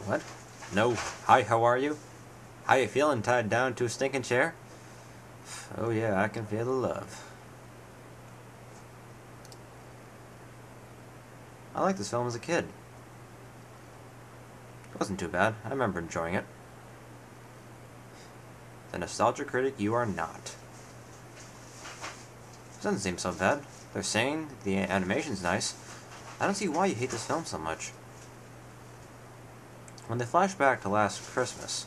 What? No. Hi, how are you? How you feeling, tied down to a stinking chair? Oh yeah, I can feel the love. I liked this film as a kid. It wasn't too bad. I remember enjoying it. The nostalgia critic you are not. It doesn't seem so bad. They're saying the animation's nice. I don't see why you hate this film so much. When they flash back to last Christmas,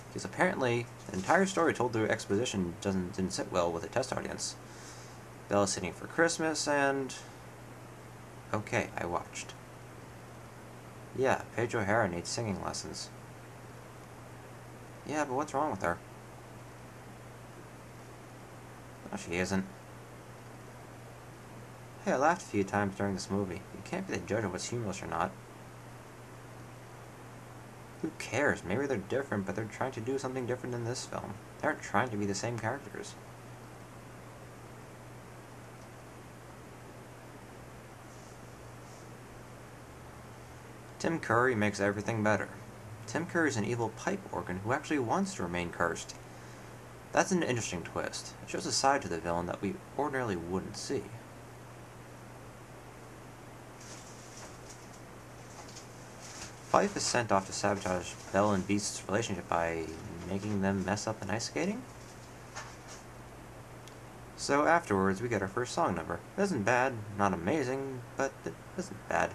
because apparently the entire story told through exposition didn't sit well with a test audience. Bella's sitting for Christmas and... Okay, I watched. Yeah, Paige O'Hara needs singing lessons. Yeah, but what's wrong with her? No, she isn't. Hey, I laughed a few times during this movie. You can't be the judge of what's humorous or not. Who cares? Maybe they're different, but they're trying to do something different in this film. They aren't trying to be the same characters. Tim Curry makes everything better. Tim Curry's an evil pipe organ who actually wants to remain cursed. That's an interesting twist. It shows a side to the villain that we ordinarily wouldn't see. Fife is sent off to sabotage Belle and Beast's relationship by making them mess up in ice skating? So afterwards, we get our first song number. It isn't bad, not amazing, but it isn't bad.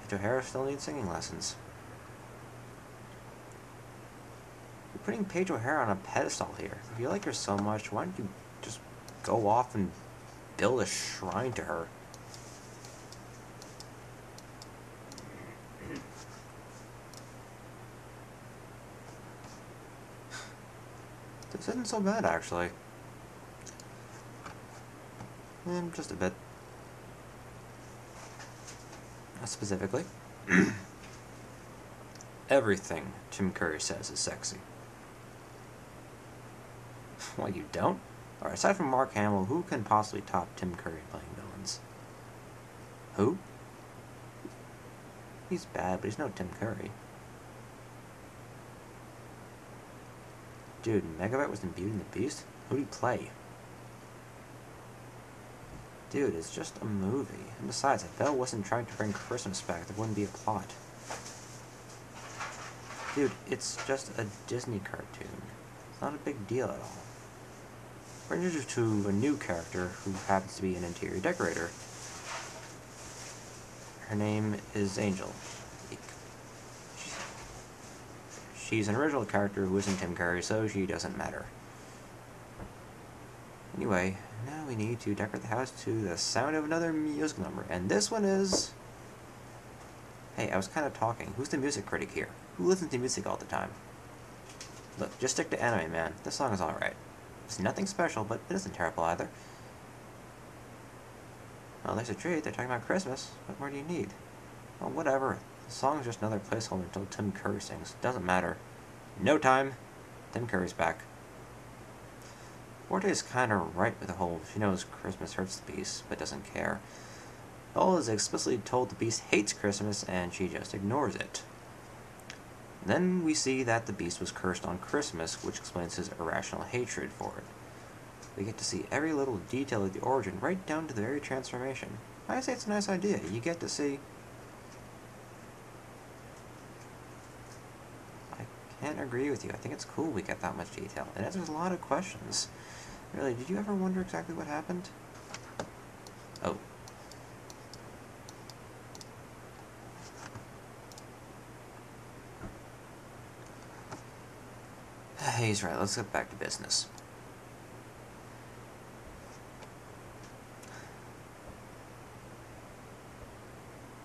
Paige O'Hara still needs singing lessons. You're putting Paige O'Hara on a pedestal here. If you like her so much, why don't you just go off and build a shrine to her? This isn't so bad, actually. Just a bit. Specifically, everything Tim Curry says is sexy. Well, you don't? Alright, aside from Mark Hamill, who can possibly top Tim Curry playing villains? Who? He's bad, but he's no Tim Curry. Dude, Megabyte was in Beauty and the Beast? Who'd he play? Dude, it's just a movie. And besides, if Belle wasn't trying to bring Christmas back, there wouldn't be a plot. Dude, it's just a Disney cartoon. It's not a big deal at all. We're introduced to a new character who happens to be an interior decorator. Her name is Angel. She's an original character who isn't Tim Curry, so she doesn't matter. Anyway, now we need to decorate the house to the sound of another music number, and this one is... Hey, I was kind of talking. Who's the music critic here? Who listens to music all the time? Look, just stick to anime, man. This song is alright. It's nothing special, but it isn't terrible either. Well, there's a treat. They're talking about Christmas. What more do you need? Well, whatever. The song's just another placeholder until Tim Curry sings. Doesn't matter. No time. Tim Curry's back. Forte is kinda right with the whole she knows Christmas hurts the Beast, but doesn't care. Belle is explicitly told the Beast hates Christmas, and she just ignores it. Then we see that the Beast was cursed on Christmas, which explains his irrational hatred for it. We get to see every little detail of the origin, right down to the very transformation. I say it's a nice idea. You get to see... I can't agree with you. I think it's cool we get that much detail. It answers a lot of questions. Really, did you ever wonder exactly what happened? Oh. He's right, let's get back to business.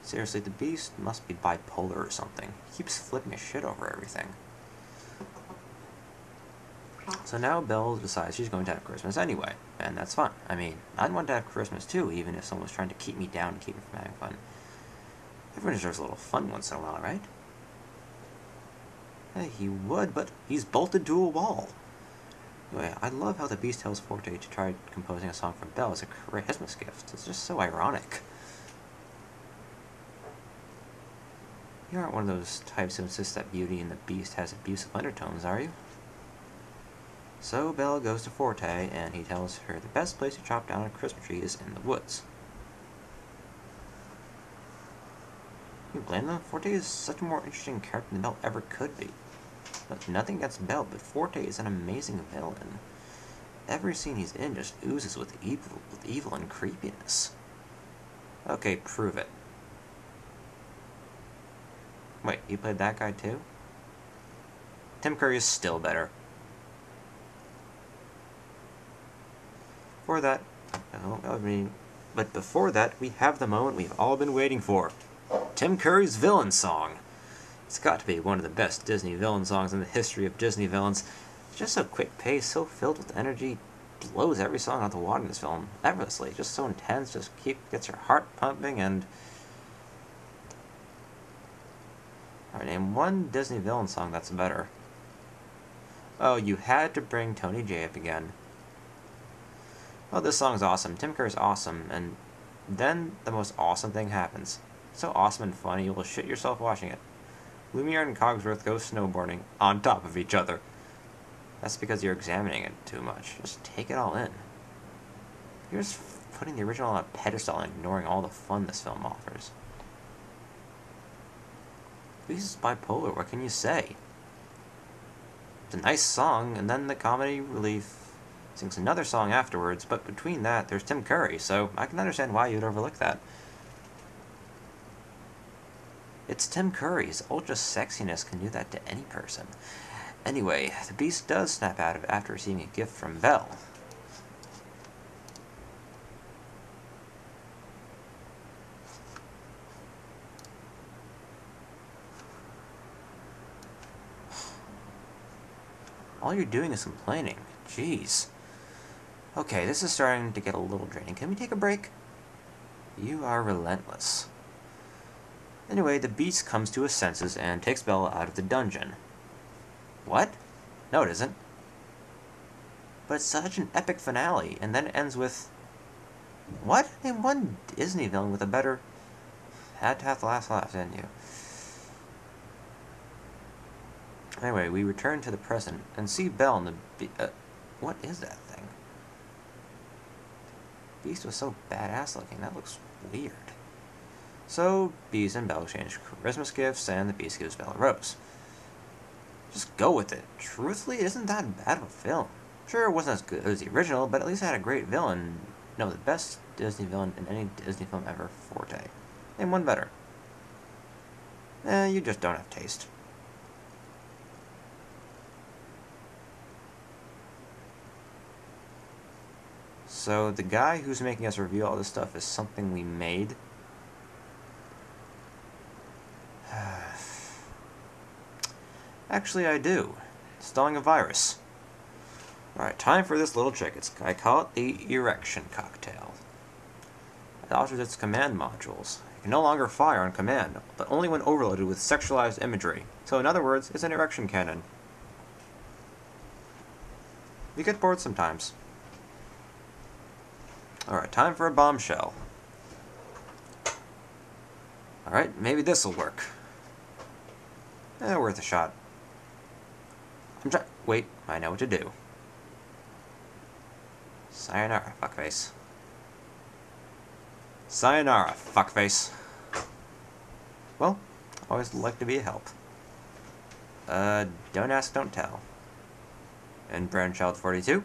Seriously, the Beast must be bipolar or something. He keeps flipping his shit over everything. So now Belle decides she's going to have Christmas anyway, and that's fun. I mean, I'd want to have Christmas too, even if someone was trying to keep me down and keep me from having fun. Everyone deserves a little fun once in a while, right? Hey, he would, but he's bolted to a wall. Anyway, I love how the Beast tells Forte to try composing a song for Belle as a Christmas gift. It's just so ironic. You aren't one of those types who insists that Beauty and the Beast has abusive undertones, are you? So Belle goes to Forte, and he tells her the best place to chop down a Christmas tree is in the woods. Can you blame them? Forte is such a more interesting character than Belle ever could be. But nothing against Belle, but Forte is an amazing villain. Every scene he's in just oozes with evil and creepiness. Okay, prove it. Wait, you played that guy too? Tim Curry is still better. Before that, but before that, we have the moment we've all been waiting for. Tim Curry's villain song. It's got to be one of the best Disney villain songs in the history of Disney villains. It's just so quick-paced, so filled with energy, blows every song out the water in this film effortlessly. Just so intense, just gets your heart pumping, and... Alright, name one Disney villain song that's better. Oh, you had to bring Tony Jay up again. Well, this song's awesome. Tim Curry's awesome, and then the most awesome thing happens. It's so awesome and funny, you will shit yourself watching it. Lumiere and Cogsworth go snowboarding on top of each other. That's because you're examining it too much. Just take it all in. You're just putting the original on a pedestal and ignoring all the fun this film offers. Beast is bipolar, what can you say? It's a nice song, and then the comedy relief sings another song afterwards, but between that, there's Tim Curry, so I can understand why you'd overlook that. It's Tim Curry. His ultra sexiness can do that to any person. Anyway, the Beast does snap out of it after receiving a gift from Belle. All you're doing is complaining. Jeez. Okay, this is starting to get a little draining. Can we take a break? You are relentless. Anyway, the Beast comes to his senses and takes Belle out of the dungeon. What? No, it isn't. But it's such an epic finale, and then it ends with... What? Name one Disney villain with a better... Had to have the last laugh, didn't you? Anyway, we return to the present and see Belle and the what is that thing? Beast was so badass looking, that looks weird. So, Beast and Belle exchange Christmas gifts, and the Beast gives Belle a rose. Just go with it. Truthfully, it isn't that bad of a film. Sure, it wasn't as good as the original, but at least it had a great villain. No, the best Disney villain in any Disney film ever, Forte. Name one better. You just don't have taste. So, the guy who's making us review all this stuff is something we made? Actually, I do. Installing a virus. Alright, time for this little trick. I call it the erection cocktail. It alters its command modules. It can no longer fire on command, but only when overloaded with sexualized imagery. So in other words, it's an erection cannon. You get bored sometimes. Alright, time for a bombshell. Alright, maybe this'll work. Worth a shot. Wait, I know what to do. Sayonara, fuckface. Sayonara, fuckface. Well, always like to be a help. Don't ask, don't tell. And Brainchild 42?